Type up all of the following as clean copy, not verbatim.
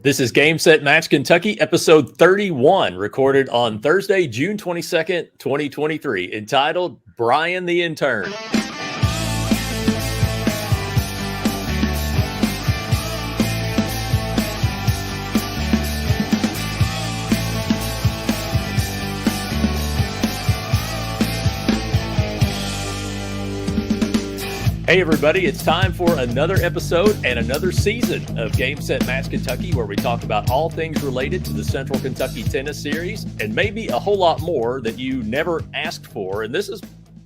This is Game Set Match Kentucky, episode 31, recorded on Thursday, June 22nd, 2023, entitled Bryan the Intern. Hey everybody, it's time for another episode and another season of Game Set Match Kentucky, where we talk about all things related to the Central Kentucky Tennis Series and maybe a whole lot more that you never asked for. And this is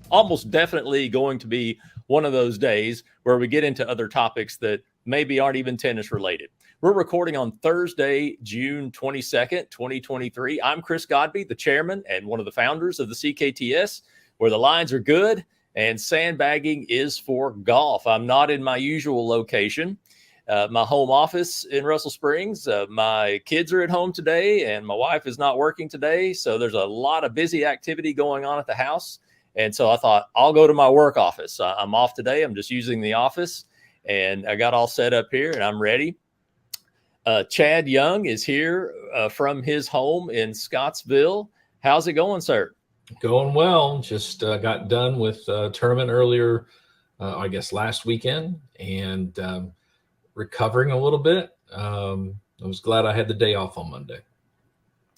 almost definitely going to be one of those days where we get into other topics that maybe aren't even tennis related. We're recording on Thursday, June 22nd, 2023. I'm Chris Godby, the chairman and one of the founders of the CKTS, where the lines are good and sandbagging is for golf. I'm not in my usual location, my home office in Russell Springs. My kids are at home today and my wife is not working today. So there's a lot of busy activity going on at the house. And so I thought I'll go to my work office. I'm off today. I'm just using the office and I got all set up here and I'm ready. Chad Young is here from his home in Scottsville. How's it going, sir? Going well. Just got done with tournament earlier, I guess last weekend, and recovering a little bit. I was glad I had the day off on Monday.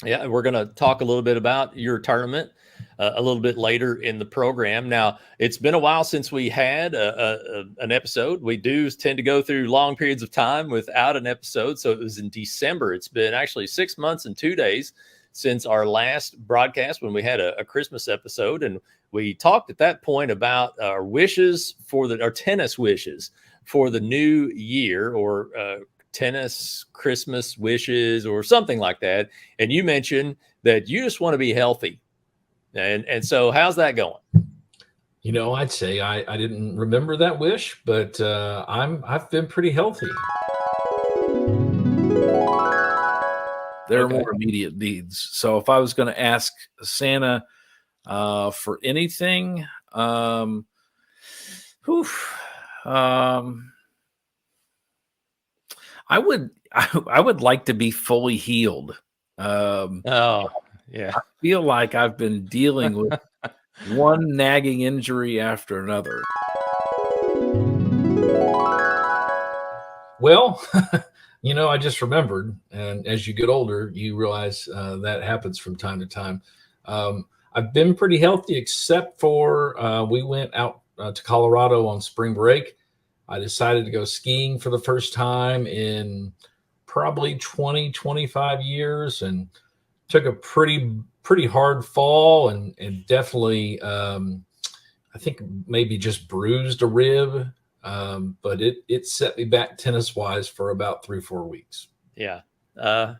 Yeah, we're going to talk a little bit about your tournament a little bit later in the program. Now, it's been a while since we had an episode. We do tend to go through long periods of time without an episode. So it was in December. It's been actually 6 months and 2 days since our last broadcast when we had a Christmas episode. And we talked at that point about our wishes for our tennis wishes for the new year, or tennis Christmas wishes or something like that. And you mentioned that you just want to be healthy. And so how's that going? You know, I'd say I didn't remember that wish, but I've been pretty healthy. There are more immediate needs. So if I was going to ask Santa for anything, I would like to be fully healed. I feel like I've been dealing with one nagging injury after another. Well, you know, I just remembered, and as you get older, you realize that happens from time to time. I've been pretty healthy, except for we went out to Colorado on spring break. I decided to go skiing for the first time in probably 20, 25 years, and took a pretty hard fall and definitely, I think maybe just bruised a rib. But it set me back tennis wise for about 3-4 weeks. Yeah. I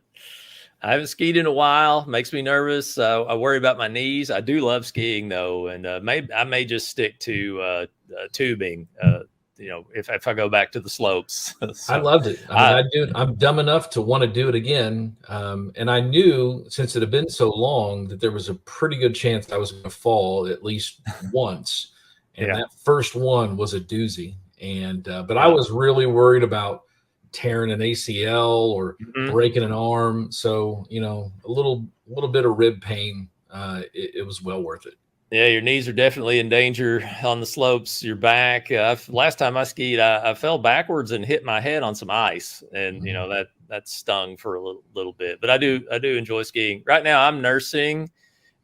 haven't skied in a while. Makes me nervous. I worry about my knees. I do love skiing though. And, I may just stick to, tubing, if I go back to the slopes. So, I loved it. I'm dumb enough to want to do it again. And I knew, since it had been so long, that there was a pretty good chance I was going to fall at least once. And that first one was a doozy. And but I was really worried about tearing an ACL or breaking an arm. So, you know, a little bit of rib pain, it was well worth it. Yeah, your knees are definitely in danger on the slopes. Your back. Last time I skied, I fell backwards and hit my head on some ice, and you know that stung for a little bit. But I do enjoy skiing. Right now, I'm nursing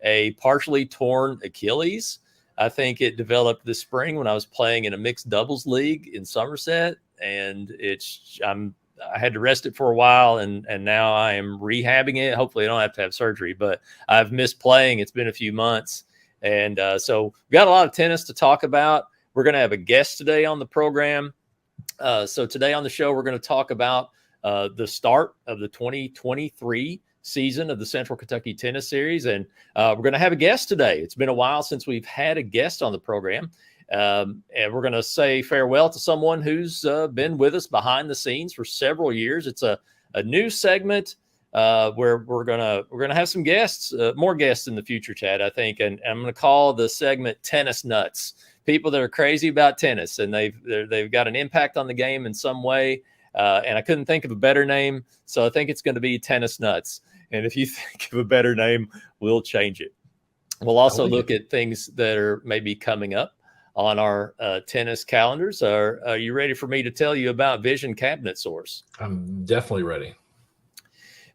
a partially torn Achilles. I think it developed this spring when I was playing in a mixed doubles league in Somerset, and I had to rest it for a while, and now I am rehabbing it. Hopefully I don't have to have surgery, but I've missed playing. It's been a few months. And so we've got a lot of tennis to talk about. We're going to have a guest today on the program. So today on the show, we're going to talk about the start of the 2023 season of the Central Kentucky Tennis Series. And we're going to have a guest today. It's been a while since we've had a guest on the program. And we're going to say farewell to someone who's been with us behind the scenes for several years. It's a new segment where we're gonna have some guests, more guests in the future, Chad, I think, and I'm gonna call the segment "Tennis Nuts." People that are crazy about tennis and they've got an impact on the game in some way. And I couldn't think of a better name, so I think it's going to be Tennis Nuts. And if you think of a better name, we'll change it. We'll also look at things that are maybe coming up on our tennis calendars. Are you ready for me to tell you about Vision Cabinet Source? I'm definitely ready.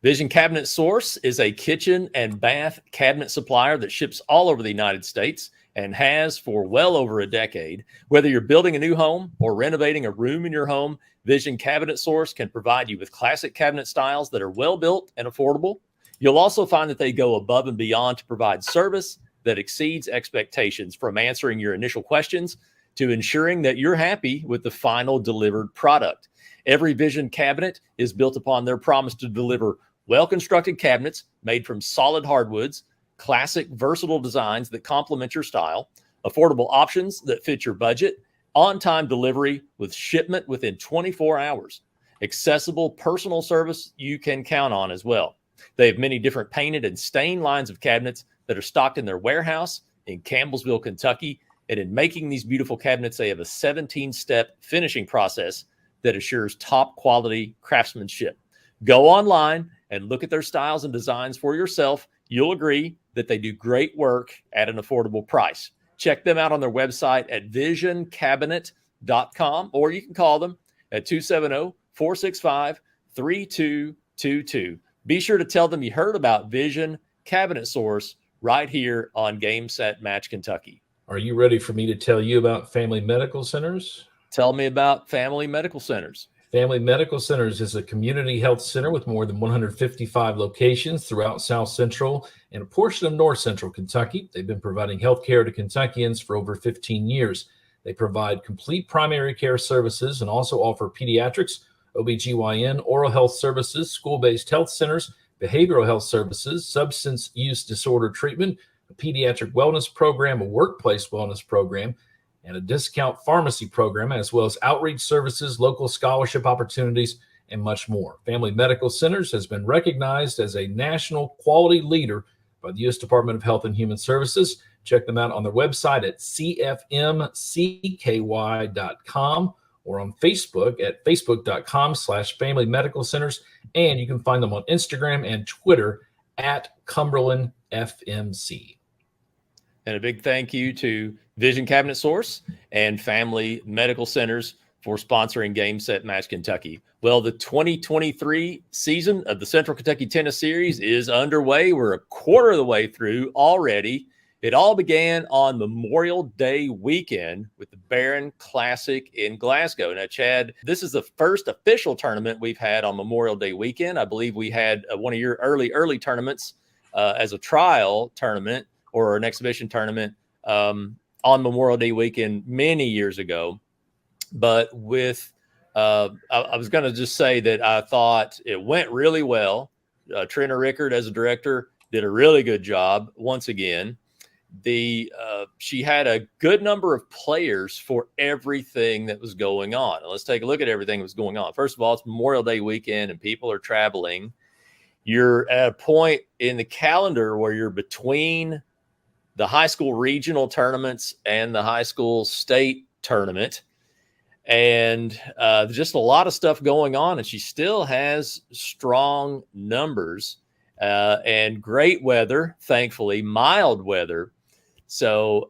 Vision Cabinet Source is a kitchen and bath cabinet supplier that ships all over the United States and has for well over a decade. Whether you're building a new home or renovating a room in your home, Vision Cabinet Source can provide you with classic cabinet styles that are well built and affordable. You'll also find that they go above and beyond to provide service that exceeds expectations, from answering your initial questions to ensuring that you're happy with the final delivered product. Every Vision cabinet is built upon their promise to deliver well-constructed cabinets made from solid hardwoods, classic, versatile designs that complement your style, affordable options that fit your budget, on-time delivery with shipment within 24 hours, accessible personal service you can count on as well. They have many different painted and stained lines of cabinets that are stocked in their warehouse in Campbellsville, Kentucky. And in making these beautiful cabinets, they have a 17-step finishing process that assures top quality craftsmanship. Go online and look at their styles and designs for yourself. You'll agree that they do great work at an affordable price. Check them out on their website at visioncabinet.com, or you can call them at 270-465-3222. Be sure to tell them you heard about Vision Cabinet Source right here on Game Set Match Kentucky. Are you ready for me to tell you about Family Medical Centers? Tell me about Family Medical Centers. Family Medical Centers is a community health center with more than 155 locations throughout South Central and a portion of North Central Kentucky. They've been providing health care to Kentuckians for over 15 years. They provide complete primary care services and also offer pediatrics, OBGYN, oral health services, school-based health centers, behavioral health services, substance use disorder treatment, a pediatric wellness program, a workplace wellness program, and a discount pharmacy program, as well as outreach services, local scholarship opportunities, and much more. Family Medical Centers has been recognized as a national quality leader by the U.S. Department of Health and Human Services. Check them out on their website at cfmcky.com or on Facebook at facebook.com/Family Medical Centers. And you can find them on Instagram and Twitter at Cumberland FMC. And a big thank you to Vision Cabinet Source and Family Medical Centers for sponsoring Game Set Match Kentucky. Well, the 2023 season of the Central Kentucky Tennis Series is underway. We're a quarter of the way through already. It all began on Memorial Day weekend with the Bryan Classic in Glasgow. Now, Chad, this is the first official tournament we've had on Memorial Day weekend. I believe we had one of your early tournaments as a trial tournament or an exhibition tournament on Memorial Day weekend many years ago. But with, I was going to just say that I thought it went really well. Trina Rickard, as a director, did a really good job once again. She had a good number of players for everything that was going on. Let's take a look at everything that was going on. First of all, it's Memorial Day weekend and people are traveling. You're at a point in the calendar where you're between the high school regional tournaments and the high school state tournament. And just a lot of stuff going on. And she still has strong numbers and great weather, thankfully, mild weather. So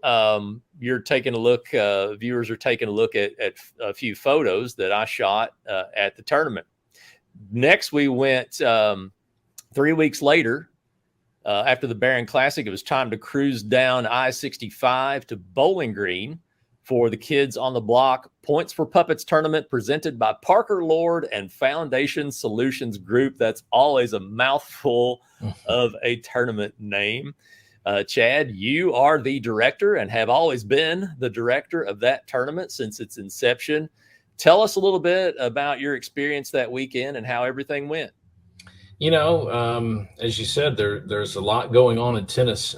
you're taking a look, viewers are taking a look at a few photos that I shot at the tournament. Next, we went 3 weeks later, after the Bryan Classic, it was time to cruise down I-65 to Bowling Green for the Kids on the Block Points for Puppets tournament presented by Parker Lord and Foundation Solutions Group. That's always a mouthful of a tournament name. Chad, you are the director and have always been the director of that tournament since its inception. Tell us a little bit about your experience that weekend and how everything went. You know, as you said, there's a lot going on in tennis.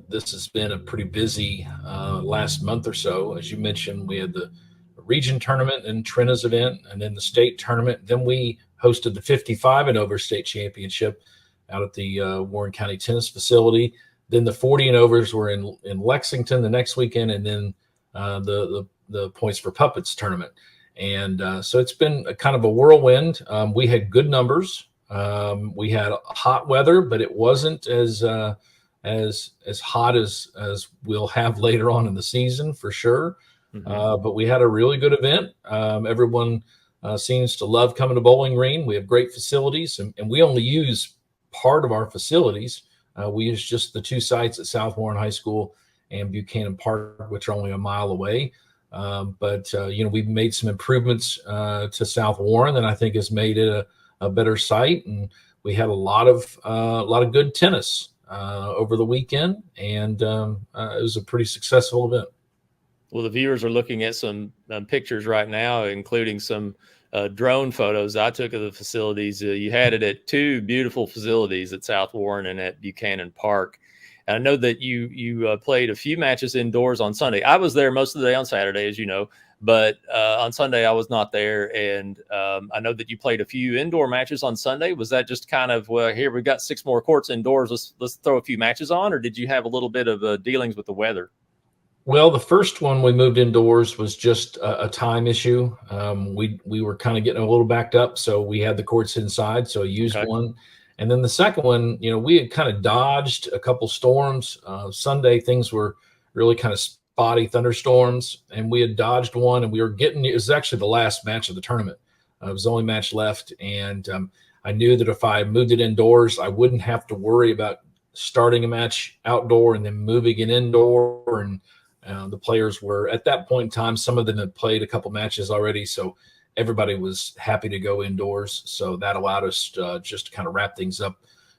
This has been a pretty busy last month or so. As you mentioned, we had the region tournament and Trina's event, and then the state tournament. Then we hosted the 55 and over state championship out at the Warren County Tennis Facility. Then the 40 and overs were in Lexington the next weekend, and then the Points for Puppets tournament. And so it's been a kind of a whirlwind. We had good numbers. We had hot weather, but it wasn't as hot as we'll have later on in the season for sure. But we had a really good event. Everyone seems to love coming to Bowling Green. We have great facilities, and we only use part of our facilities. We use just the 2 sites at South Warren High School and Buchanan Park, which are only a mile away. But we've made some improvements to South Warren that I think has made it a better site. And we had a lot of good tennis over the weekend, and it was a pretty successful event. Well, the viewers are looking at some pictures right now, including some drone photos I took of the facilities. You had it at 2 beautiful facilities at South Warren and at Buchanan Park. And I know that you played a few matches indoors on Sunday. I was there most of the day on Saturday, as you know, but on Sunday I was not there. And I know that you played a few indoor matches on Sunday. Was that just kind of, well, here we've got 6 more courts indoors, let's throw a few matches on, or did you have a little bit of dealings with the weather? Well, the first one we moved indoors was just a time issue. We were kind of getting a little backed up, so we had the courts inside, so I used one. And then the second one, we had kind of dodged a couple storms. Sunday, things were really kind of spotty thunderstorms, and we had dodged one, and it was actually the last match of the tournament. It was the only match left, and I knew that if I moved it indoors, I wouldn't have to worry about starting a match outdoor and then moving it indoor. And the players were, at that point in time, some of them had played a couple matches already, so everybody was happy to go indoors. So that allowed us just to kind of wrap things up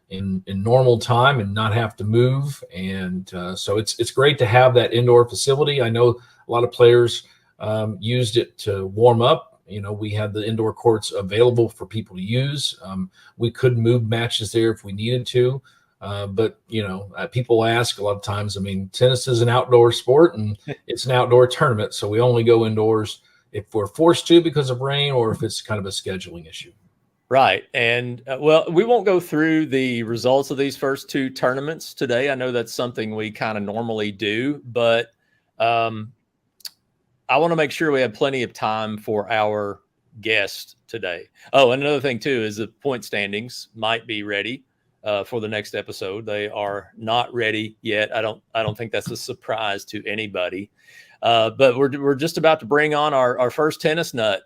in normal time and not have to move. And so it's great to have that indoor facility. I know a lot of players used it to warm up. We had the indoor courts available for people to use. We could move matches there if we needed to. But people ask a lot of times, tennis is an outdoor sport and it's an outdoor tournament. So we only go indoors if we're forced to because of rain, or if it's kind of a scheduling issue. Right. And well, we won't go through the results of these first 2 tournaments today. I know that's something we kind of normally do, but I want to make sure we have plenty of time for our guest today. Oh, and another thing too is the point standings might be ready for the next episode. They are not ready yet. I don't think that's a surprise to anybody. But we're just about to bring on our first tennis nut.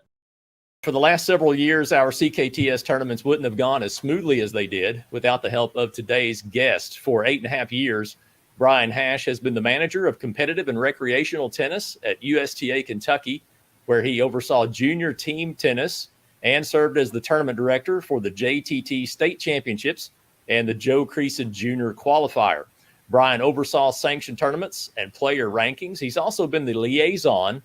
For the last several years, our CKTS tournaments wouldn't have gone as smoothly as they did without the help of today's guest. For 8.5 years, Bryan Hash has been the manager of competitive and recreational tennis at USTA Kentucky, where he oversaw junior team tennis and served as the tournament director for the JTT State Championships and the Joe Creason Junior Qualifier. Bryan oversaw sanctioned tournaments and player rankings. He's also been the liaison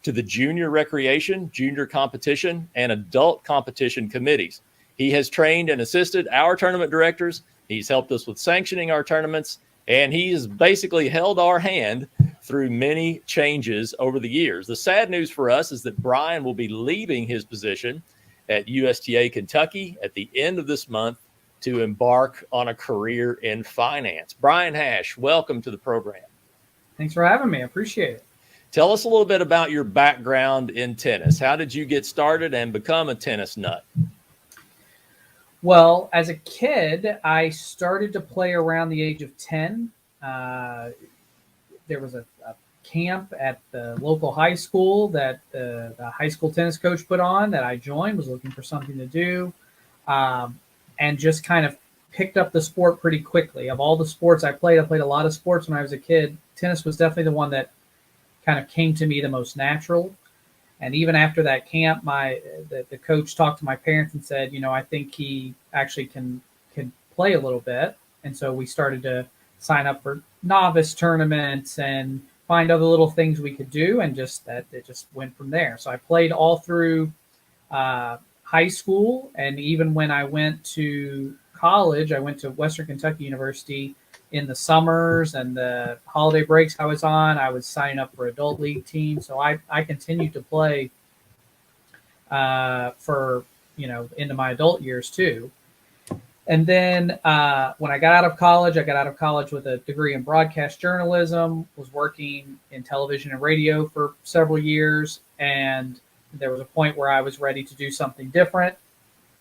to the junior recreation, junior competition, and adult competition committees. He has trained and assisted our tournament directors. He's helped us with sanctioning our tournaments, and he has basically held our hand through many changes over the years. The sad news for us is that Bryan will be leaving his position at USTA Kentucky at the end of this month to embark on a career in finance. Bryan Hash, welcome to the program. Thanks for having me. I appreciate it. Tell us a little bit about your background in tennis. How did you get started and become a tennis nut? Well, as a kid, I started to play around the age of 10. There was a camp at the local high school that the high school tennis coach put on that I joined, was looking for something to do. And just kind of picked up the sport pretty quickly. Of all the sports I played a lot of sports when I was a kid. Tennis was definitely the one that kind of came to me the most natural. And even after that camp, the coach talked to my parents and said, I think he actually can play a little bit. And so we started to sign up for novice tournaments and find other little things we could do. And it just went from there. So I played all through high school, and even when I went to college, I went to Western Kentucky University in the summers and the holiday breaks I was signing up for adult league teams. So I continued to play for, into my adult years too. And then when I got out of college with a degree in broadcast journalism, was working in television and radio for several years, and there was a point where I was ready to do something different.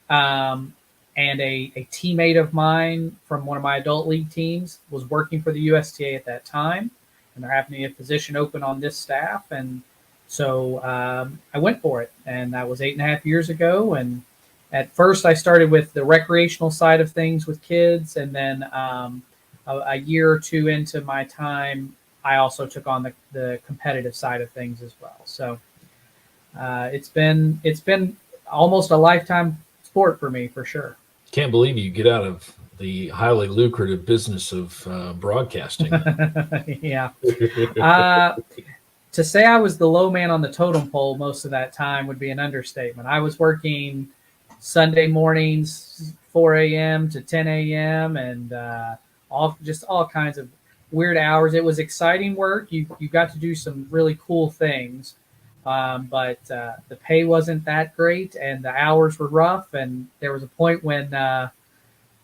And a teammate of mine from one of my adult league teams was working for the USTA at that time, and there happened to be a position open on this staff. And so I went for it, and that was 8.5 years ago. And at first I started with the recreational side of things with kids. And then a year or two into my time, I also took on the competitive side of things as well. So it's been almost a lifetime sport for me, for sure. Can't believe you get out of the highly lucrative business of broadcasting. Yeah. To say I was the low man on the totem pole most of that time would be an understatement. I was working Sunday mornings, 4 a.m. to 10 a.m. and all kinds of weird hours. It was exciting work. You got to do some really cool things. But the pay wasn't that great, and the hours were rough. And there was a point when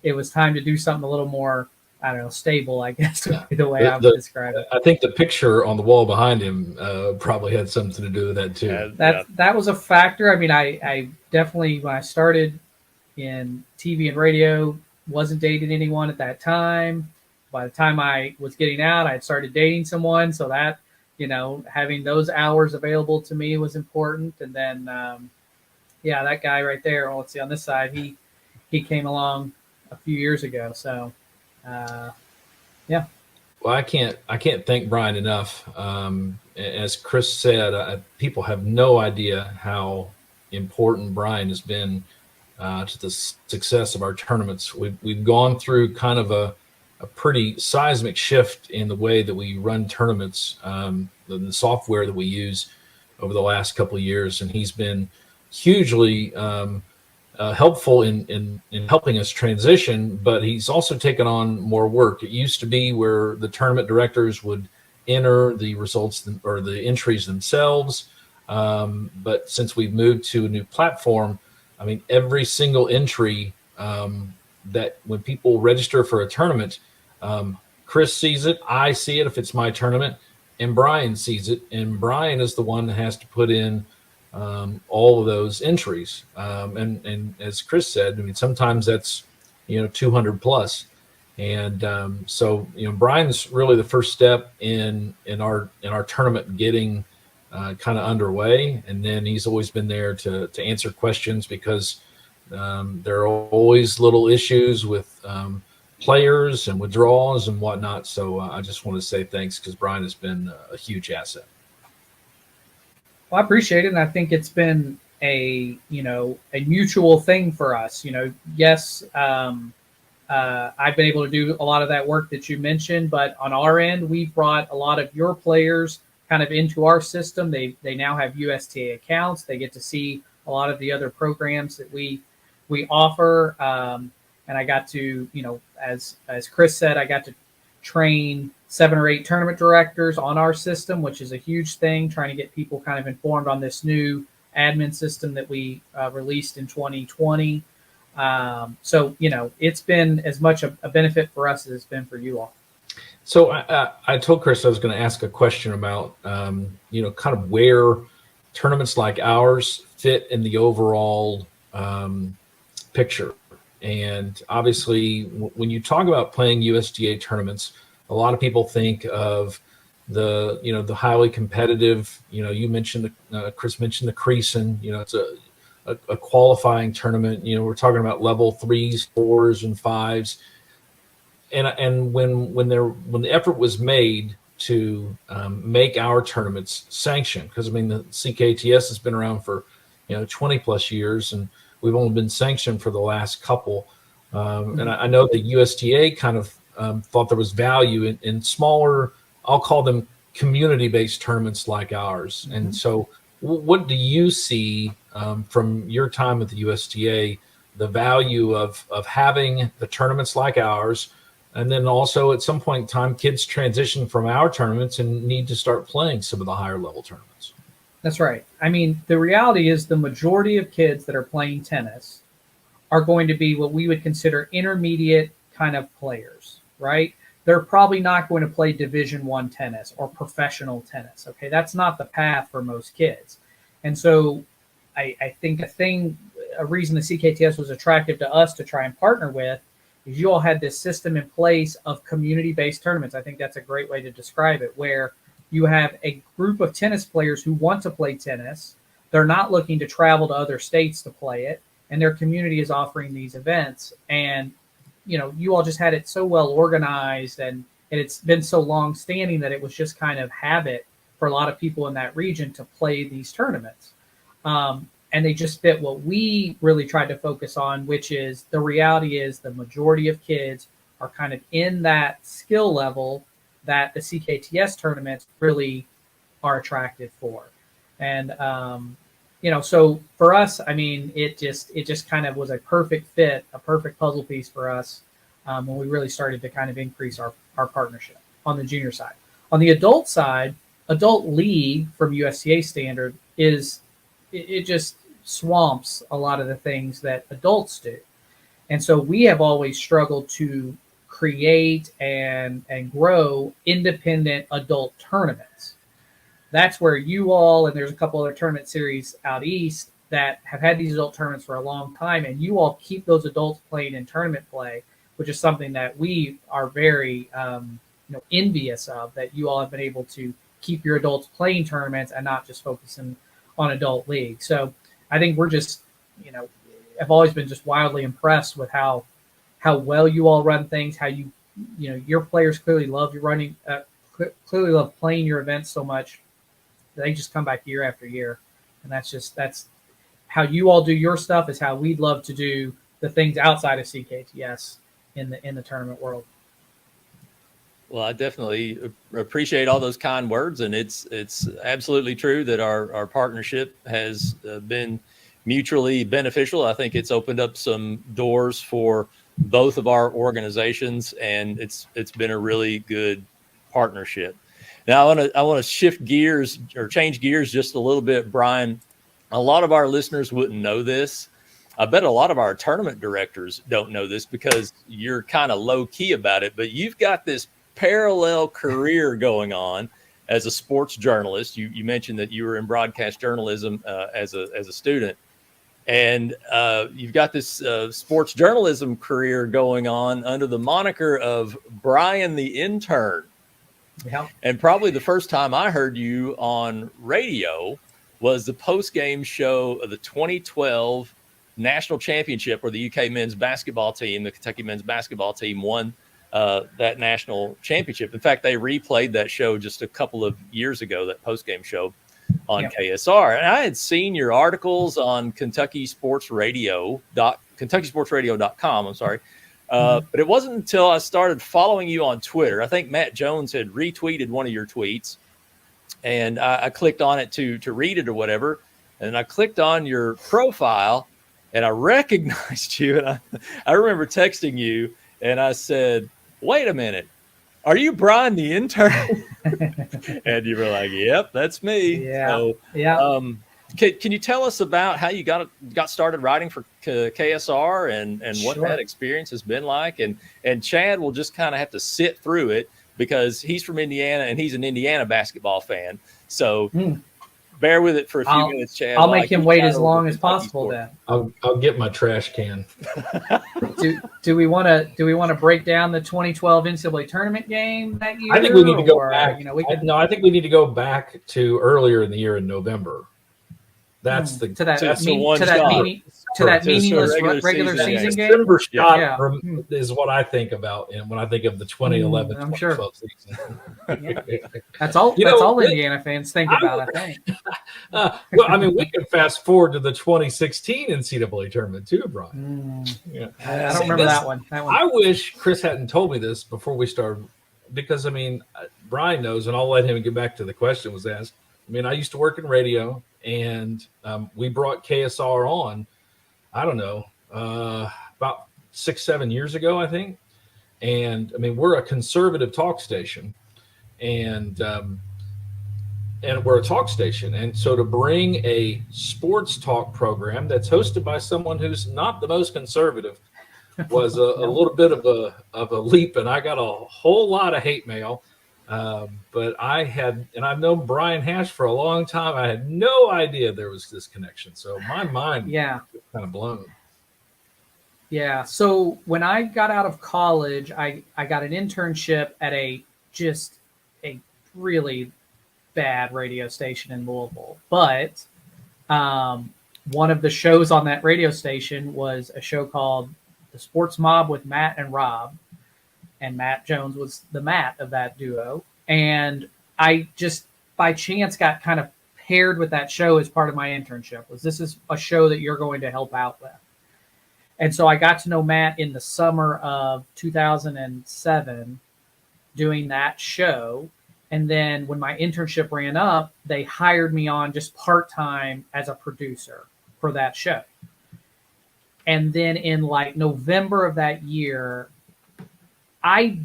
it was time to do something a little more, I don't know, stable, I guess, would be the way I would describe it. I think the picture on the wall behind him probably had something to do with that too. That was a factor. I mean, I definitely, when I started in TV and radio, wasn't dating anyone at that time. By the time I was getting out, I had started dating someone, so that, having those hours available to me was important. And then, that guy right there, let's see, on this side, he came along a few years ago. So, yeah. Well, I can't thank Bryan enough. As Chris said, people have no idea how important Bryan has been to the success of our tournaments. We've gone through kind of a pretty seismic shift in the way that we run tournaments, the software that we use over the last couple of years, and he's been hugely helpful in helping us transition. But he's also taken on more work. It used to be where the tournament directors would enter the results or the entries themselves, but since we've moved to a new platform, I mean, every single entry that when people register for a tournament, Chris sees it, I see it if it's my tournament, and Bryan sees it, and Bryan is the one that has to put in all of those entries. And as Chris said, I mean, sometimes that's 200 plus, and so Bryan's really the first step in our tournament getting kind of underway, and then he's always been there to answer questions, because there are always little issues with players and withdrawals and whatnot. So I just want to say thanks, because Bryan has been a huge asset. Well, I appreciate it, and I think it's been a mutual thing for us. Yes, I've been able to do a lot of that work that you mentioned, but on our end, we've brought a lot of your players kind of into our system. They now have USTA accounts. They get to see a lot of the other programs that we offer. And I got to, as Chris said, I got to train 7 or 8 tournament directors on our system, which is a huge thing, trying to get people kind of informed on this new admin system that we released in 2020. So, it's been as much a benefit for us as it's been for you all. So I told Chris I was going to ask a question about, kind of where tournaments like ours fit in the overall picture. And obviously, when you talk about playing USDA tournaments, a lot of people think of the highly competitive. You mentioned Chris mentioned the Creason. It's a qualifying tournament. We're talking about level 3s, 4s, and 5s. And when the effort was made to make our tournaments sanctioned, because I mean the CKTS has been around for 20 plus years, and we've only been sanctioned for the last couple. And I know the USTA kind of thought there was value in smaller, I'll call them community-based tournaments like ours. Mm-hmm. And so what do you see from your time at the USTA, the value of having the tournaments like ours? And then also at some point in time, kids transition from our tournaments and need to start playing some of the higher level tournaments. That's right. I mean, the reality is the majority of kids that are playing tennis are going to be what we would consider intermediate kind of players, right? They're probably not going to play Division I tennis or professional tennis. Okay, that's not the path for most kids. And so I think a reason the CKTS was attractive to us to try and partner with is you all had this system in place of community-based tournaments. I think that's a great way to describe it, where you have a group of tennis players who want to play tennis. They're not looking to travel to other states to play it, and their community is offering these events. And, you all just had it so well organized, and it's been so long standing that it was just kind of habit for a lot of people in that region to play these tournaments. And they just fit what we really tried to focus on, which is the reality is the majority of kids are kind of in that skill level that the CKTS tournaments really are attractive for. And, so for us, I mean, it just kind of was a perfect fit, a perfect puzzle piece for us when we really started to kind of increase our partnership on the junior side. On the adult side, adult league from USTA standard it just swamps a lot of the things that adults do. And so we have always struggled to create and grow independent adult tournaments. That's where you all, and there's a couple other tournament series out east that have had these adult tournaments for a long time, and you all keep those adults playing in tournament play, which is something that we are very envious of, that you all have been able to keep your adults playing tournaments and not just focusing on adult league. So I think we're just, I've always been just wildly impressed with how well you all run things, how your players clearly love clearly love playing your events so much. They just come back year after year. And that's how you all do your stuff, is how we'd love to do the things outside of CKTS in the tournament world. Well, I definitely appreciate all those kind words, and it's absolutely true that our partnership has been mutually beneficial. I think it's opened up some doors for both of our organizations, and it's been a really good partnership. Now, I want to shift gears or change gears just a little bit, Bryan. A lot of our listeners wouldn't know this. I bet a lot of our tournament directors don't know this because you're kind of low key about it, but you've got this parallel career going on as a sports journalist. You mentioned that you were in broadcast journalism as a student, and you've got this sports journalism career going on under the moniker of Bryan the Intern. Yeah. And probably the first time I heard you on radio was the post-game show of the 2012 national championship, where the UK men's basketball team, the Kentucky men's basketball team, won that national championship. In fact, they replayed that show just a couple of years ago, that post-game show on KSR. And I had seen your articles on KentuckySportsRadio.com. I'm sorry. But it wasn't until I started following you on Twitter. I think Matt Jones had retweeted one of your tweets, and I clicked on it to read it or whatever. And I clicked on your profile, and I recognized you. And I remember texting you, and I said, "Wait a minute, are you Bryan the Intern?" And you were like, "Yep, that's me." Yeah. So, yeah. Can you tell us about how you got started writing for KSR and what Sure. that experience has been like? And Chad will just kind of have to sit through it because he's from Indiana and he's an Indiana basketball fan. So bear with it for a few minutes, Chad. I'll make him wait as long as possible then. I'll get my trash can. Do we want to break down the 2012 NCAA tournament game that year? I think we need to go back. I think we need to go back to earlier in the year in November. That's the meaningless regular season game. December shot is what I think about, and when I think of the 2011 I'm sure. season. That's all Indiana fans think about, I think. Well, I mean, we can fast forward to the 2016 NCAA tournament too, Bryan. I don't remember that one. I wish Chris hadn't told me this before we started, because I mean, Bryan knows, and I'll let him get back to the question was asked. I mean, I used to work in radio, and we brought KSR on, I don't know, about 6-7 years ago, I think. And I mean, we're a conservative talk station, and we're a talk station. And so to bring a sports talk program that's hosted by someone who's not the most conservative was a little bit of a leap. And I got a whole lot of hate mail. But I've known Bryan Hatch for a long time. I had no idea there was this connection. So my mind was kind of blown. Yeah. So when I got out of college, I got an internship at a really bad radio station in Louisville. But one of the shows on that radio station was a show called The Sports Mob with Matt and Rob. And Matt Jones was the Matt of that duo. And I just by chance got kind of paired with that show as part of my internship. This is a show that you're going to help out with. And so I got to know Matt in the summer of 2007 doing that show. And then when my internship ran up, they hired me on just part-time as a producer for that show. And then in like November of that year, I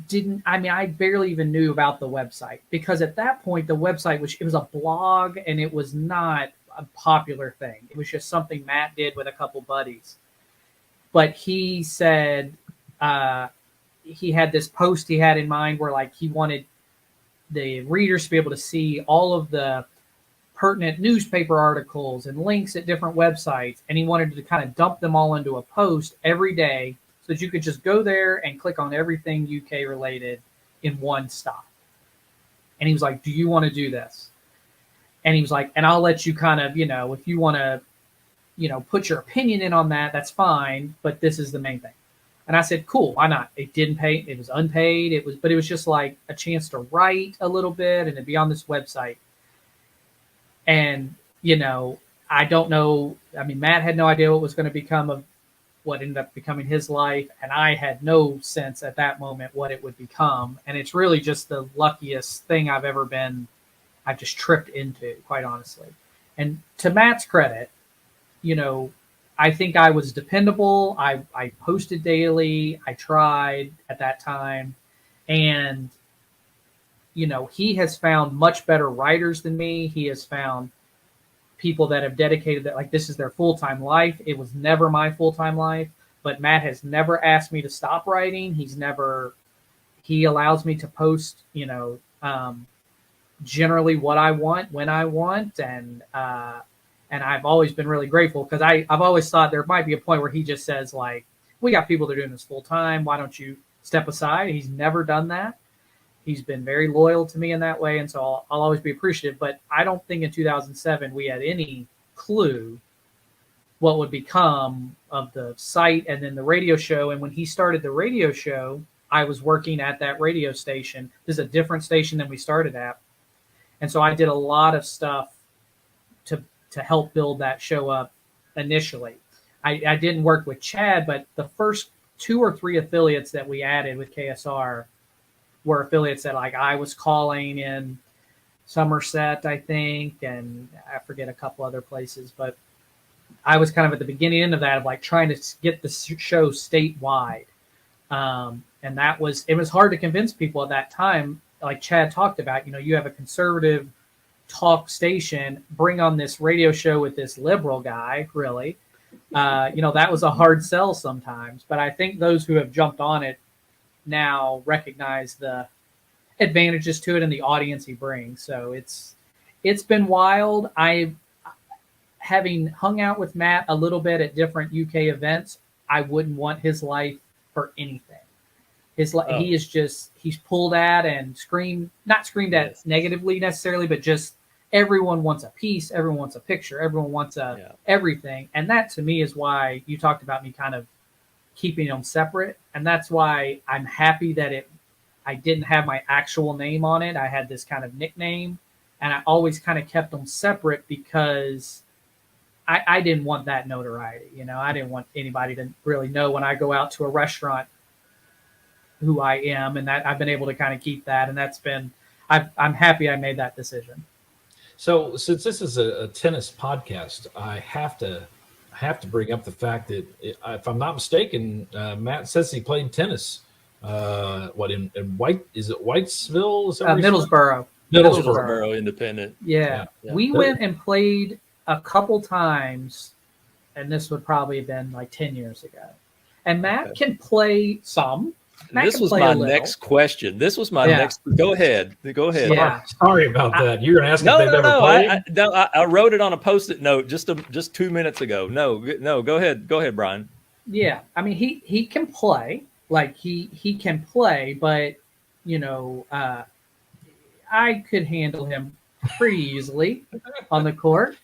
barely even knew about the website, because at that point, the website it was a blog and it was not a popular thing. It was just something Matt did with a couple buddies. But he said he had this post he had in mind where like he wanted the readers to be able to see all of the pertinent newspaper articles and links at different websites. And he wanted to kind of dump them all into a post every day so that you could just go there and click on everything UK related in one stop. And he was like, do you want to do this? And he was like, and I'll let you kind of, if you want to, put your opinion in on that, that's fine. But this is the main thing. And I said, cool, why not? It didn't pay. It was unpaid. But it was just like a chance to write a little bit and to be on this website. And, I don't know. I mean, Matt had no idea what was going to become of what ended up becoming his life. And I had no sense at that moment what it would become. And it's really just the luckiest thing I've just tripped into, quite honestly. And to Matt's credit, I think I was dependable. I posted daily. I tried at that time. And, he has found much better writers than me. He has found people that have dedicated that, like, this is their full-time life. It was never my full-time life. But Matt has never asked me to stop writing. He allows me to post, generally what I want, when I want. And I've always been really grateful, because I've always thought there might be a point where he just says, like, we got people that are doing this full time. Why don't you step aside? He's never done that. He's been very loyal to me in that way. And so I'll always be appreciative. But I don't think in 2007 we had any clue what would become of the site and then the radio show. And when he started the radio show, I was working at that radio station. This is a different station than we started at. And so I did a lot of stuff to help build that show up initially. I didn't work with Chad, but the first 2 or 3 affiliates that we added with KSR were affiliates that, like, I was calling in Somerset, I think, and I forget a couple other places, but I was kind of at the beginning end of that, of like trying to get the show statewide. And it was hard to convince people at that time, like Chad talked about, you have a conservative talk station, bring on this radio show with this liberal guy, really. That was a hard sell sometimes, but I think those who have jumped on it now recognize the advantages to it and the audience he brings. So it's been wild. Having hung out with Matt a little bit at different UK events, I wouldn't want his life for anything. He is just, he's pulled at and not screamed at negatively necessarily, but just everyone wants a piece, everyone wants a picture, everyone wants everything. And that to me is why you talked about me kind of keeping them separate. And that's why I'm happy that I didn't have my actual name on it. I had this kind of nickname, and I always kind of kept them separate because I didn't want that notoriety. I didn't want anybody to really know when I go out to a restaurant who I am, and that I've been able to kind of keep that. And that's been, I'm happy I made that decision. So since this is a tennis podcast, I have to bring up the fact that, if I'm not mistaken, Matt says he played tennis. In Whitesville? Is that Middlesboro. Middlesboro Independent. Yeah. We went and played a couple times, and this would probably have been like 10 years ago. And Matt can play some. this was my next question. This was my next. Go ahead. Yeah. Sorry about that. You're gonna ask if they've ever played? I wrote it on a Post-it note just 2 minutes ago. No. Go ahead. Go ahead, Bryan. Yeah, I mean he can play, like he can play, but I could handle him pretty easily on the court.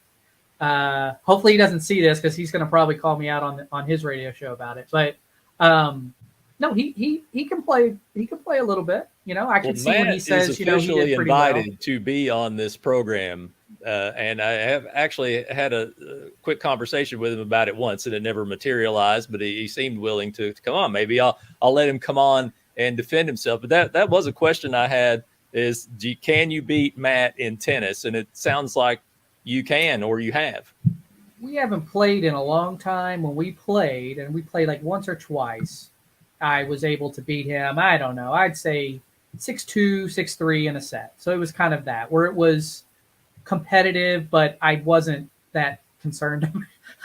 Hopefully he doesn't see this because he's going to probably call me out on his radio show about it. But no, he can play. He can play a little bit. I can see when he says, he did pretty invited well. to be on this program, and I have actually had a quick conversation with him about it once, and it never materialized. But he seemed willing to come on. Maybe I'll let him come on and defend himself. But that was a question I had: is can you beat Matt in tennis? And it sounds like you can, or you have. We haven't played in a long time. When we played, and we played like once or twice, I was able to beat him. I don't know. I'd say 6-2, 6-3 in a set. So it was kind of that, where it was competitive, but I wasn't that concerned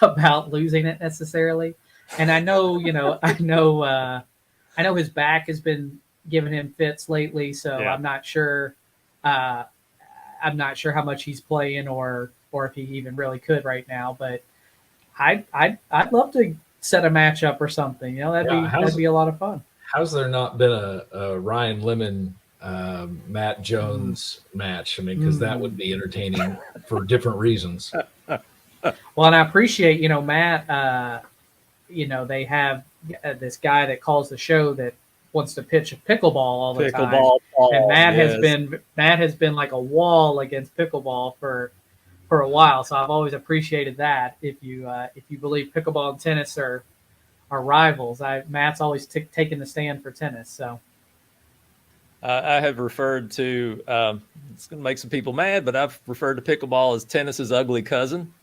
about losing it necessarily. And I know, I know his back has been giving him fits lately, so yeah. I'm not sure how much he's playing or if he even really could right now. But I'd love to set a match up or something. That'd be a lot of fun. How's there not been a Ryan Lemon Matt Jones match? I mean, because that would be entertaining for different reasons. Well, and I appreciate Matt. They have this guy that calls the show that wants to pitch pickleball all the time. And Matt has been like a wall against pickleball for a while. So I've always appreciated that. If you believe pickleball and tennis are rivals, Matt's always taken the stand for tennis. So I have referred to it's going to make some people mad, but I've referred to pickleball as tennis's ugly cousin.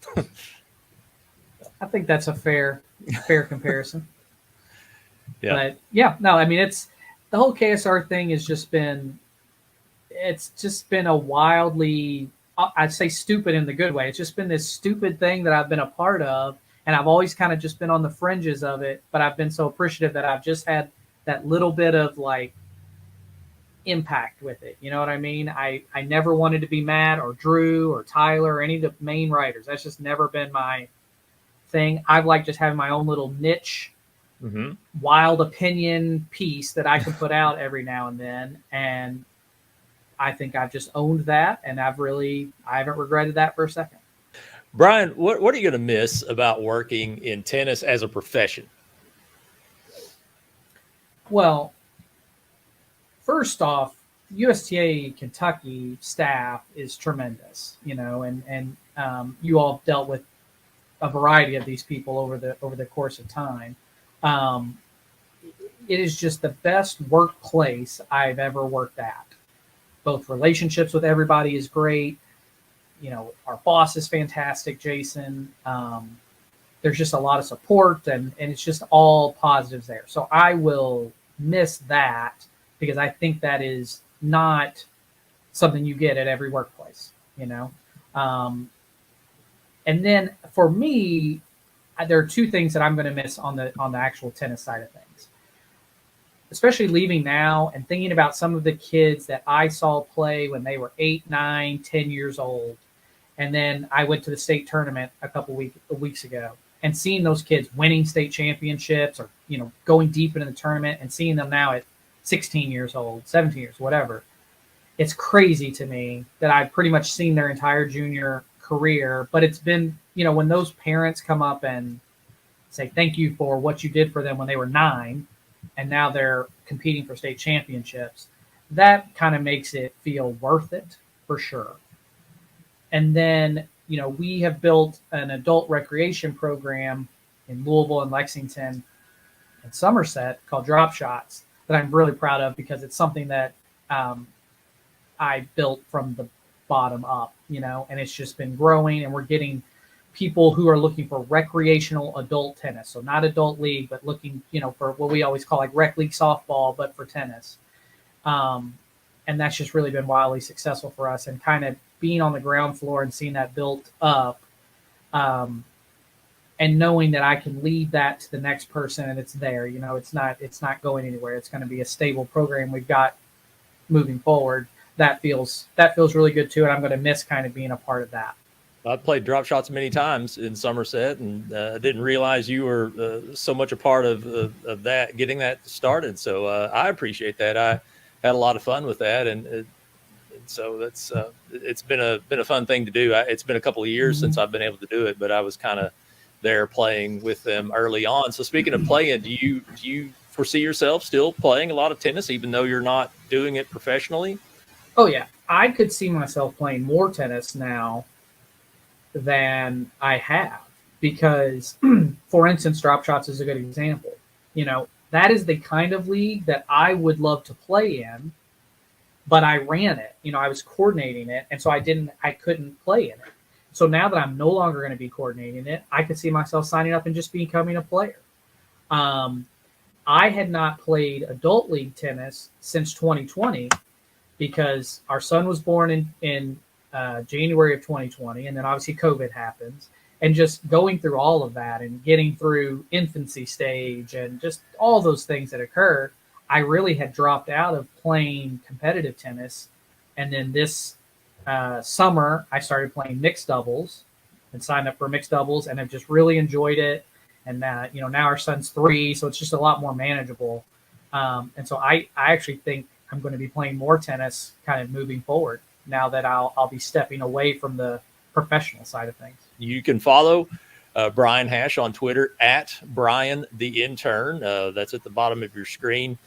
I think that's a fair comparison. Yeah. But yeah, no, I mean, it's the whole KSR thing has just been a wildly, I'd say stupid in the good way. It's just been this stupid thing that I've been a part of, and I've always kind of just been on the fringes of it, but I've been so appreciative that I've just had that little bit of like impact with it. You know what I mean? I never wanted to be Matt or Drew or Tyler or any of the main writers. That's just never been my thing. I've liked just having my own little niche, wild opinion piece that I can put out every now and then. And I think I've just owned that, and I haven't regretted that for a second. Bryan, what are you going to miss about working in tennis as a profession? Well, first off, USTA Kentucky staff is tremendous, and you all dealt with a variety of these people over the course of time. It is just the best workplace I've ever worked at. Both relationships with everybody is great. Our boss is fantastic, Jason. There's just a lot of support, and it's just all positives there. So I will miss that because I think that is not something you get at every workplace, And then for me, there are two things that I'm going to miss on the actual tennis side of things, especially leaving now and thinking about some of the kids that I saw play when they were 8, 9, 10 years old. And then I went to the state tournament a couple weeks ago and seeing those kids winning state championships or, going deep into the tournament and seeing them now at 16 years old, 17 years, whatever. It's crazy to me that I've pretty much seen their entire junior career, but it's been, when those parents come up and say, thank you for what you did for them when they were 9, and now they're competing for state championships, that kind of makes it feel worth it for sure. And then, we have built an adult recreation program in Louisville and Lexington and Somerset called Drop Shots that I'm really proud of because it's something that I built from the bottom up, and it's just been growing, and we're getting people who are looking for recreational adult tennis. So not adult league, but looking, for what we always call like rec league softball, but for tennis. And that's just really been wildly successful for us, and kind of being on the ground floor and seeing that built up and knowing that I can lead that to the next person and it's there. It's not going anywhere. It's going to be a stable program we've got moving forward. That feels really good too, and I'm going to miss kind of being a part of that. I've played drop shots many times in Somerset, and didn't realize you were so much a part of that, getting that started. So I appreciate that. I had a lot of fun with that, and so that's it's been a fun thing to do. It's been a couple of years since I've been able to do it, but I was kind of there playing with them early on. So speaking of playing, do you foresee yourself still playing a lot of tennis, even though you're not doing it professionally? Oh yeah, I could see myself playing more tennis now than I have, because for instance, drop shots is a good example. That is the kind of league that I would love to play in, but I ran it. I was coordinating it, and so I couldn't play in it. So now that I'm no longer going to be coordinating it, I could see myself signing up and just becoming a player. I had not played adult league tennis since 2020 because our son was born in January of 2020, and then obviously COVID happens, and just going through all of that and getting through infancy stage and just all those things that occur, I really had dropped out of playing competitive tennis. And then this summer, I started playing mixed doubles and signed up for mixed doubles, and I've just really enjoyed it. And now our son's 3, so it's just a lot more manageable. And so I actually think I'm going to be playing more tennis kind of moving forward, now that I'll be stepping away from the professional side of things. You can follow Bryan Hash on Twitter at Bryan the Intern. That's at the bottom of your screen.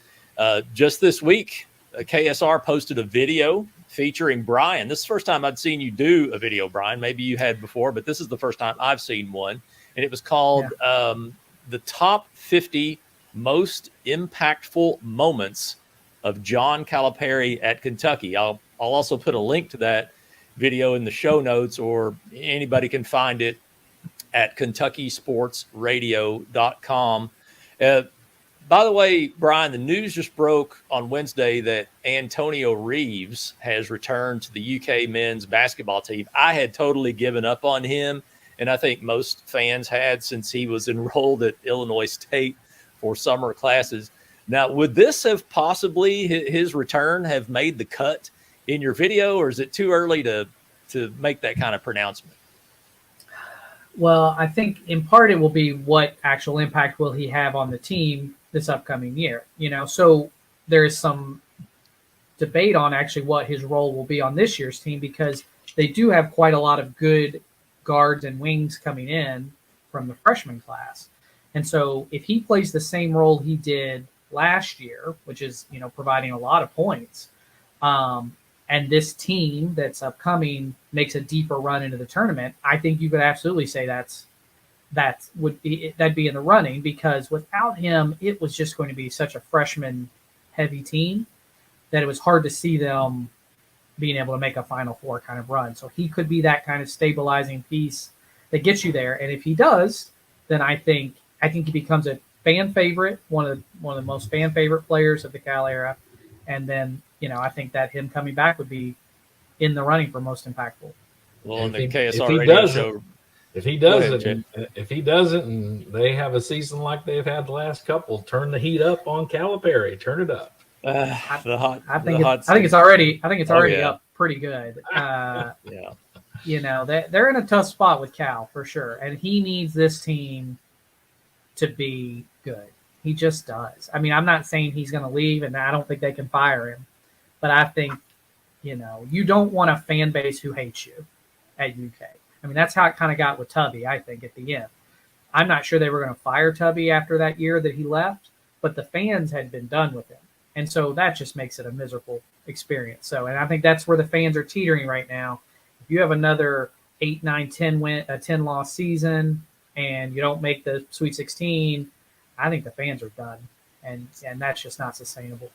Just this week, KSR posted a video featuring Bryan. This is the first time I'd seen you do a video, Bryan. Maybe you had before, but this is the first time I've seen one. And it was called The Top 50 Most Impactful Moments of John Calipari at Kentucky. I'll also put a link to that video in the show notes, or anybody can find it at KentuckySportsRadio.com. By the way, Bryan, the news just broke on Wednesday that Antonio Reeves has returned to the UK men's basketball team. I had totally given up on him, and I think most fans had, since he was enrolled at Illinois State for summer classes. Now, would this have possibly, his return, have made the cut in your video, or is it too early to make that kind of pronouncement? Well, I think in part it will be what actual impact will he have on the team this upcoming year. So there is some debate on actually what his role will be on this year's team, because they do have quite a lot of good guards and wings coming in from the freshman class. And so if he plays the same role he did last year, which is, providing a lot of points, and this team that's upcoming makes a deeper run into the tournament, I think you could absolutely say that'd be in the running, because without him, it was just going to be such a freshman heavy team that it was hard to see them being able to make a Final Four kind of run. So he could be that kind of stabilizing piece that gets you there. And if he does, then I think he becomes a fan favorite, one of the most fan favorite players of the Cal era. And then, I think that him coming back would be in the running for most impactful. Well, in the KSR radio show, if he doesn't, and they have a season like they've had the last couple, turn the heat up on Calipari. Turn it up. I think it's already up pretty good. They're in a tough spot with Cal for sure, and he needs this team to be good. He just does. I mean, I'm not saying he's going to leave, and I don't think they can fire him, but I think you don't want a fan base who hates you at UK. I mean, that's how it kind of got with Tubby, I think, at the end. I'm not sure they were going to fire Tubby after that year that he left, but the fans had been done with him. And so that just makes it a miserable experience. So, and I think that's where the fans are teetering right now. If you have another 8, 9, 10 loss season and you don't make the Sweet 16, I think the fans are done. And that's just not sustainable.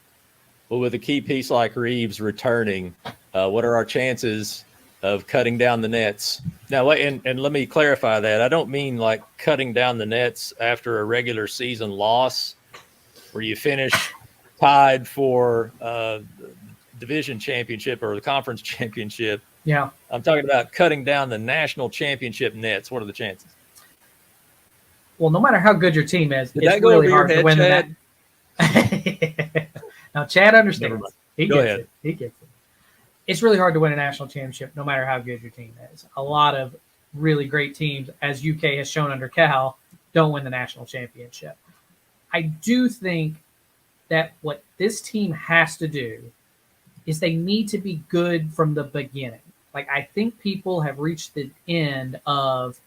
Well, with a key piece like Reeves returning, what are our chances of cutting down the nets? Now, and let me clarify that. I don't mean like cutting down the nets after a regular season loss where you finish tied for the division championship or the conference championship. Yeah. I'm talking about cutting down the national championship nets. What are the chances? Well, no matter how good your team is, Did it's that go really over hard your to win head, that. Now, Chad understands. He Go gets ahead. it. He gets it. It's really hard to win a national championship, no matter how good your team is. A lot of really great teams, as UK has shown under Cal, don't win the national championship. I do think that what this team has to do is they need to be good from the beginning. Like, I think people have reached the end of,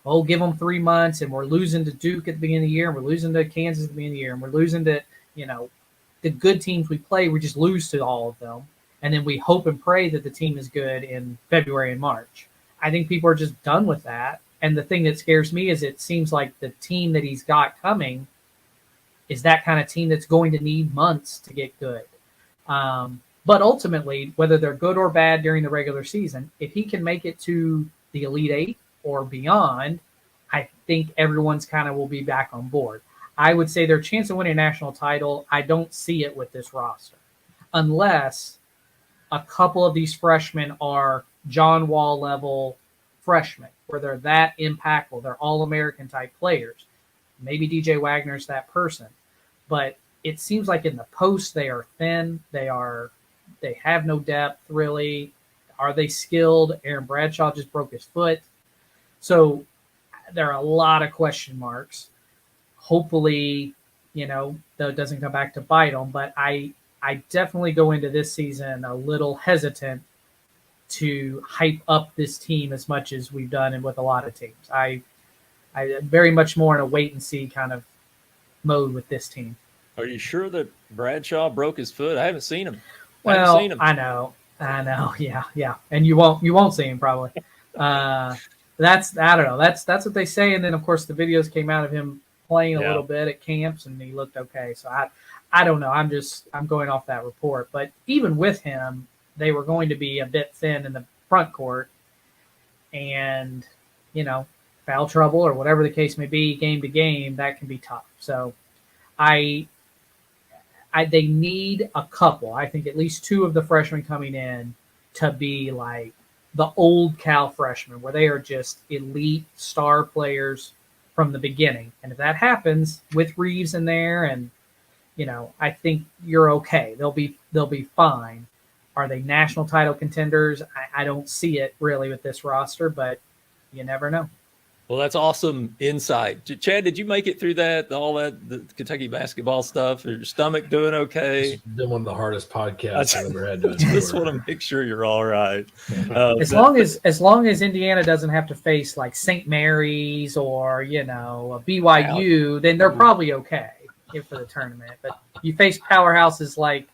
oh, give them 3 months and we're losing to Duke at the beginning of the year, and we're losing to Kansas at the beginning of the year, and we're losing to, the good teams we play, we just lose to all of them. And then we hope and pray that the team is good in February and March. I think people are just done with that. And the thing that scares me is it seems like the team that he's got coming is that kind of team that's going to need months to get good. But ultimately, whether they're good or bad during the regular season, if he can make it to the Elite Eight or beyond, I think everyone's kind of will be back on board. I would say their chance of winning a national title, I don't see it with this roster. Unless a couple of these freshmen are John Wall level freshmen, where they're that impactful. They're All-American type players. Maybe DJ Wagner's that person. But it seems like in the post they are thin. They have no depth, really. Are they skilled? Aaron Bradshaw just broke his foot. So there are a lot of question marks. Hopefully, that doesn't come back to bite them. But I definitely go into this season a little hesitant to hype up this team as much as we've done and with a lot of teams. I very much more in a wait and see kind of mode with this team. Are you sure that Bradshaw broke his foot? I haven't seen him. Well, I know. Yeah. And you won't see him probably. I don't know. That's what they say. And then of course the videos came out of him playing a little bit at camps and he looked okay. So I don't know. I'm going off that report. But even with him, they were going to be a bit thin in the front court, and foul trouble or whatever the case may be, game to game, that can be tough. So they need a couple. I think at least 2 of the freshmen coming in to be like the old Cal freshmen, where they are just elite star players from the beginning. And if that happens with Reeves in there, and I think you're okay. They'll be fine. Are they national title contenders? I don't see it really with this roster, but you never know. Well, that's awesome insight. Chad, did you make it through the Kentucky basketball stuff? Is your stomach doing okay? It's been one of the hardest podcasts I've ever had to endure. I just want to make sure you're all right. As long as Indiana doesn't have to face like St. Mary's or a BYU, then they're probably okay for the tournament. But you face powerhouses like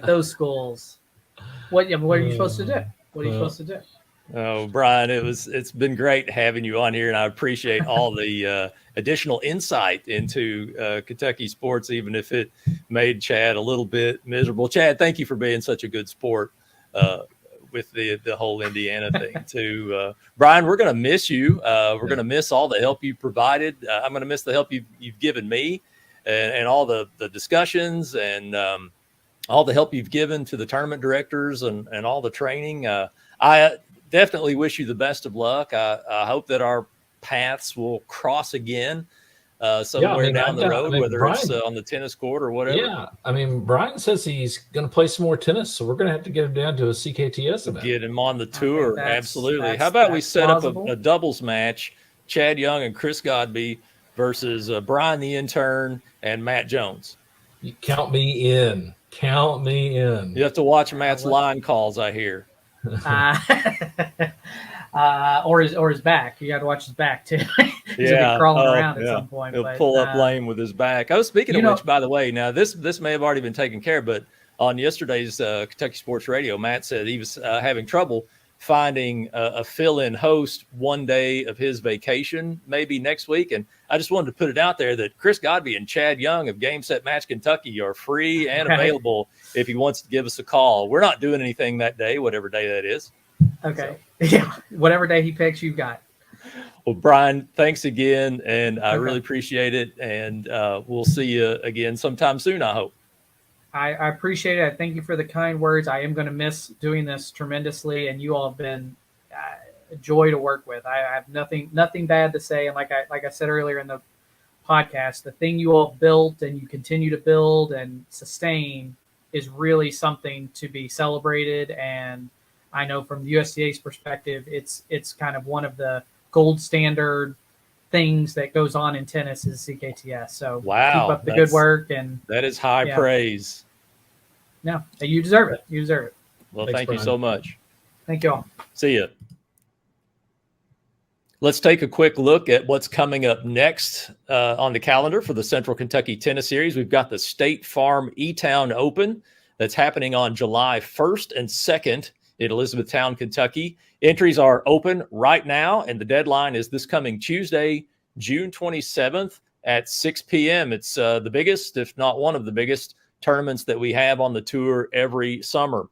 those schools. What are you supposed to do? What are you supposed to do? Oh, Bryan, it's been great having you on here, and I appreciate all the additional insight into Kentucky sports, even if it made Chad a little bit miserable. Chad, thank you for being such a good sport with the whole Indiana thing too. Bryan, we're going to miss you. We're going to miss all the help you provided. I'm going to miss the help you've given me, and all the discussions and all the help you've given to the tournament directors and all the training. I definitely wish you the best of luck. I hope that our paths will cross again somewhere down the road, whether Bryan, it's on the tennis court or whatever. Yeah, Bryan says he's going to play some more tennis, so we're going to have to get him down to a CKTS event. Get him on the tour, absolutely. How about we set up a doubles match, Chad Young and Chris Godby versus Bryan the Intern and Matt Jones? You count me in. Count me in. You have to watch Matt's line calls, I hear. Or his back. You got to watch his back too. He's gonna be crawling around at some point. He'll pull up lame with his back. I was speaking of which, by the way. Now this may have already been taken care of, but on yesterday's Kentucky Sports Radio, Matt said he was having trouble finding a fill-in host one day of his vacation, maybe next week. And I just wanted to put it out there that Chris Godby and Chad Young of Game Set Match Kentucky are free and available if he wants to give us a call. We're not doing anything that day, whatever day that is. Okay. So. Yeah. Whatever day he picks, you've got. Well, Bryan, thanks again. And I really appreciate it. And we'll see you again sometime soon, I hope. I appreciate it. I thank you for the kind words. I am going to miss doing this tremendously, and you all have been a joy to work with. I have nothing bad to say. And like I said earlier in the podcast, the thing you all built and you continue to build and sustain is really something to be celebrated. And I know from the USTA's perspective, it's kind of one of the gold standard things that goes on in tennis is CKTS. So wow, keep up the good work. And that is high praise. No, you deserve it. You deserve it. Well, thank you so much. Thank you all. See ya. Let's take a quick look at what's coming up next on the calendar for the Central Kentucky Tennis Series. We've got the State Farm E-Town Open that's happening on July 1st and 2nd in Elizabethtown, Kentucky. Entries are open right now, and the deadline is this coming Tuesday, June 27th at 6 p.m. It's the biggest, if not one of the biggest, tournaments that we have on the tour every summer.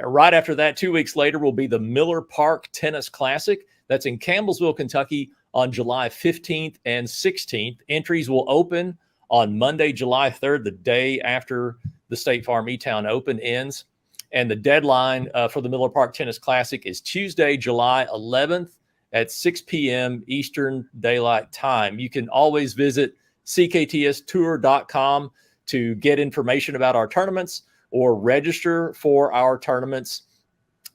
Right after that, 2 weeks later, will be the Miller Park Tennis Classic. That's in Campbellsville, Kentucky on July 15th and 16th. Entries will open on Monday, July 3rd, the day after the State Farm E-Town Open ends. And the deadline for the Miller Park Tennis Classic is Tuesday, July 11th at 6 p.m. Eastern Daylight Time. You can always visit cktstour.com to get information about our tournaments or register for our tournaments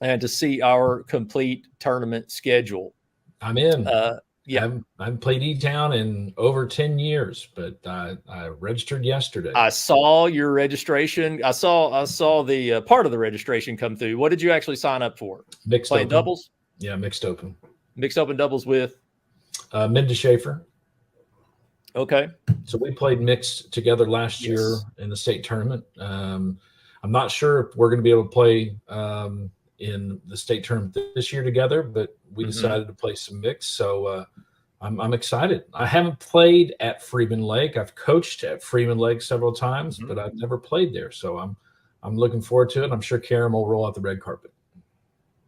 and to see our complete tournament schedule. I'm in. Yeah, I haven't played E-Town in over 10 years, but I registered yesterday. I saw your registration. I saw the part of the registration come through. What did you actually sign up for? Mixed Playing open. doubles? Yeah, mixed open. Mixed open doubles with? Minda Schaefer. Okay. So we played mixed together last year in the state tournament. I'm not sure if we're going to be able to play in the state tournament this year together, but we decided to play some mixed. So I'm excited. I haven't played at Freeman Lake. I've coached at Freeman Lake several times, but I've never played there. So I'm looking forward to it. I'm sure Karen will roll out the red carpet.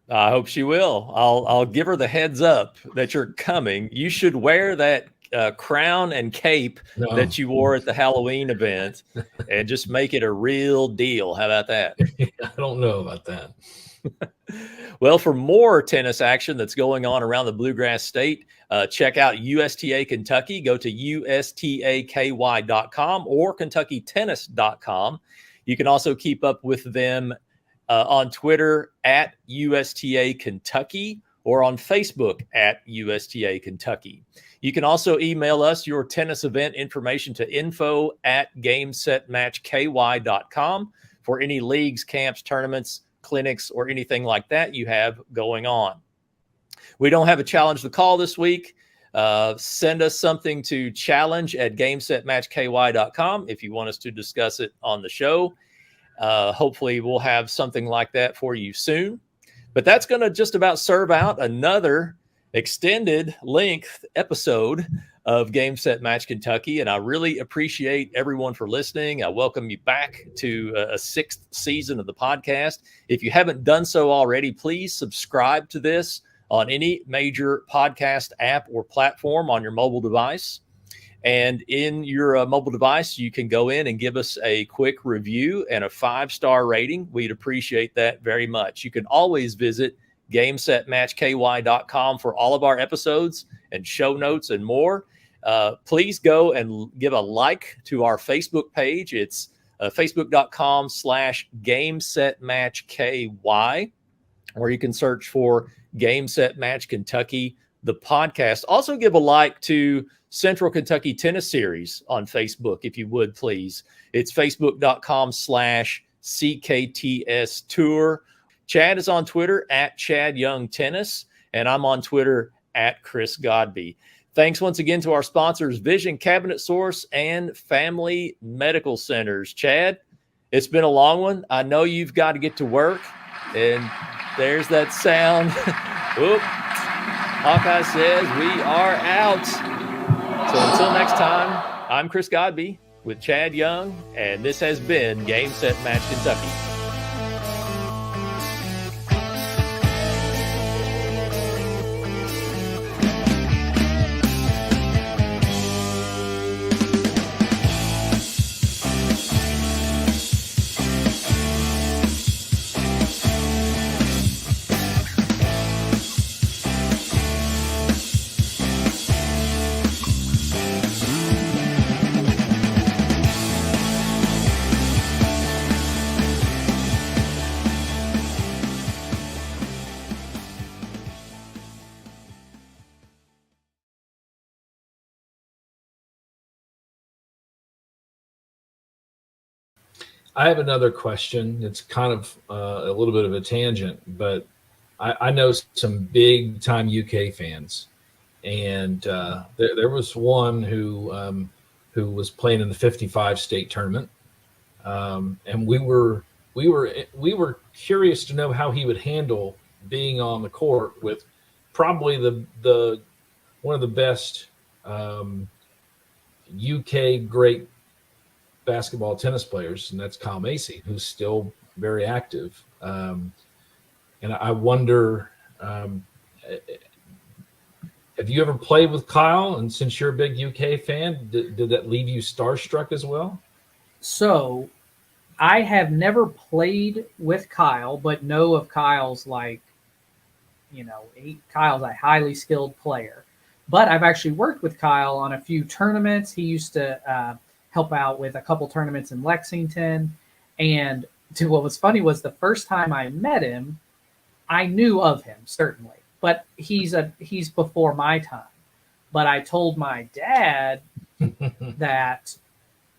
I hope she will. I'll give her the heads up that you're coming. You should wear that crown and cape that you wore at the Halloween event and just make it a real deal. How about that? I don't know about that. Well, for more tennis action that's going on around the Bluegrass State, check out USTA Kentucky. Go to USTAKY.com or KentuckyTennis.com. You can also keep up with them on Twitter at USTA Kentucky or on Facebook at USTA Kentucky. You can also email us your tennis event information to info@gamesetmatchky.com for any leagues, camps, tournaments, clinics, or anything like that you have going on. We don't have a challenge to call this week. Send us something to challenge@gamesetmatchky.com if you want us to discuss it on the show. Hopefully we'll have something like that for you soon. But that's going to just about serve out another extended length episode of Game Set Match Kentucky, and I really appreciate everyone for listening. I welcome you back to a sixth season of the podcast. If you haven't done so already, please subscribe to this on any major podcast app or platform on your mobile device. And in your mobile device, you can go in and give us a quick review and a 5-star rating. We'd appreciate that very much. You can always visit GameSetMatchKY.com for all of our episodes and show notes and more. Please go and give a like to our Facebook page. It's facebook.com/GameSetMatchKY, or you can search for Game Set Match Kentucky, the podcast. Also give a like to Central Kentucky Tennis Series on Facebook, if you would, please. It's facebook.com/CKTS Tour. Chad is on Twitter at Chad Young Tennis, and I'm on Twitter at Chris Godby. Thanks once again to our sponsors, Vision Cabinet Source and Family Medical Centers. Chad, it's been a long one. I know you've got to get to work, and there's that sound. Oop. Hawkeye says we are out. So until next time, I'm Chris Godby with Chad Young, and this has been Game Set Match Kentucky. I have another question. It's kind of a little bit of a tangent, but I know some big time UK fans, and there was one who was playing in the 55 state tournament, and we were curious to know how he would handle being on the court with probably the one of the best UK great basketball tennis players, and that's Kyle Macy, who's still very active. And I wonder, have you ever played with Kyle? And since you're a big UK fan, did that leave you starstruck as well? So I have never played with Kyle, but know of Kyle's Kyle's a highly skilled player. But I've actually worked with Kyle on a few tournaments. He used to help out with a couple tournaments in Lexington. And what was funny was the first time I met him, I knew of him, certainly. But he's before my time. But I told my dad that,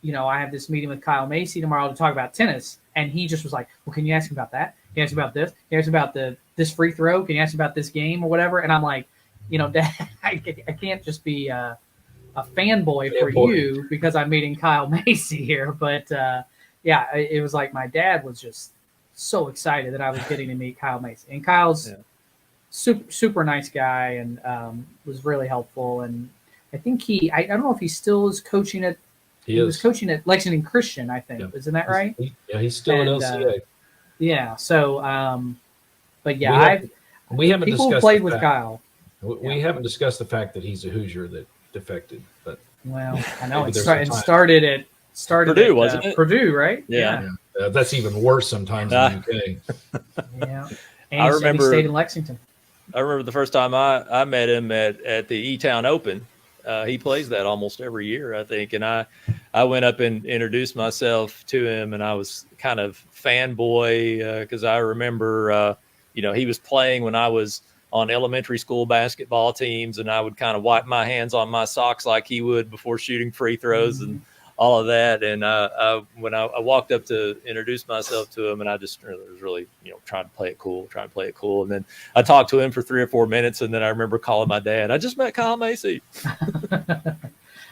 I have this meeting with Kyle Macy tomorrow to talk about tennis. And he just was like, well, can you ask him about that? Can you ask him about this? Can you ask him about this free throw? Can you ask him about this game or whatever? And I'm like, Dad, I can't just be a fanboy for you because I'm meeting Kyle Macy here. But it was like my dad was just so excited that I was getting to meet Kyle Macy. And Kyle's super nice guy and was really helpful. And I think I don't know if he still is coaching at he was coaching at Lexington Christian, I think. Isn't that right? He's still at LCA. So but yeah, we haven't people discussed played with Kyle. We haven't discussed the fact that he's a Hoosier that defected, but well, I know it started at Purdue, wasn't it? Purdue, right? Yeah. That's even worse sometimes in the UK. Yeah, and I remember he stayed in Lexington. I remember the first time I met him at the E-Town Open. He plays that almost every year, I think, and I went up and introduced myself to him, and I was kind of fanboy because I remember he was playing when I was on elementary school basketball teams, and I would kind of wipe my hands on my socks like he would before shooting free throws and all of that. And when I walked up to introduce myself to him, and I just was really, trying to play it cool. And then I talked to him for 3 or 4 minutes, and then I remember calling my dad. I just met Kyle Macy.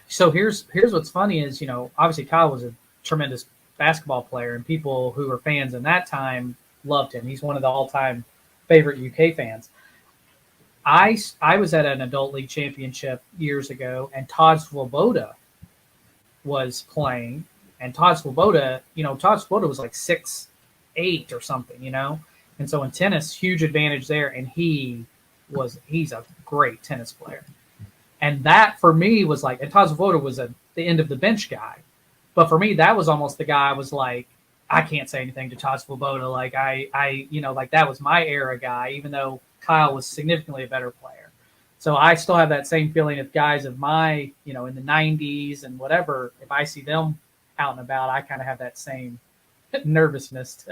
So here's what's funny is, obviously Kyle was a tremendous basketball player, and people who were fans in that time loved him. He's one of the all-time favorite UK fans. I was at an adult league championship years ago, and Todd Swoboda was playing, and Todd Swoboda was like 6'8" or something, and so in tennis, huge advantage there, and he's a great tennis player, and that for me was like, and Todd Swoboda was the end of the bench guy, but for me that was almost the guy I was like, I can't say anything to Todd Swoboda, like I like that was my era guy, even though Kyle was significantly a better player. So I still have that same feeling of guys of my, in the 90s and whatever, if I see them out and about, I kind of have that same nervousness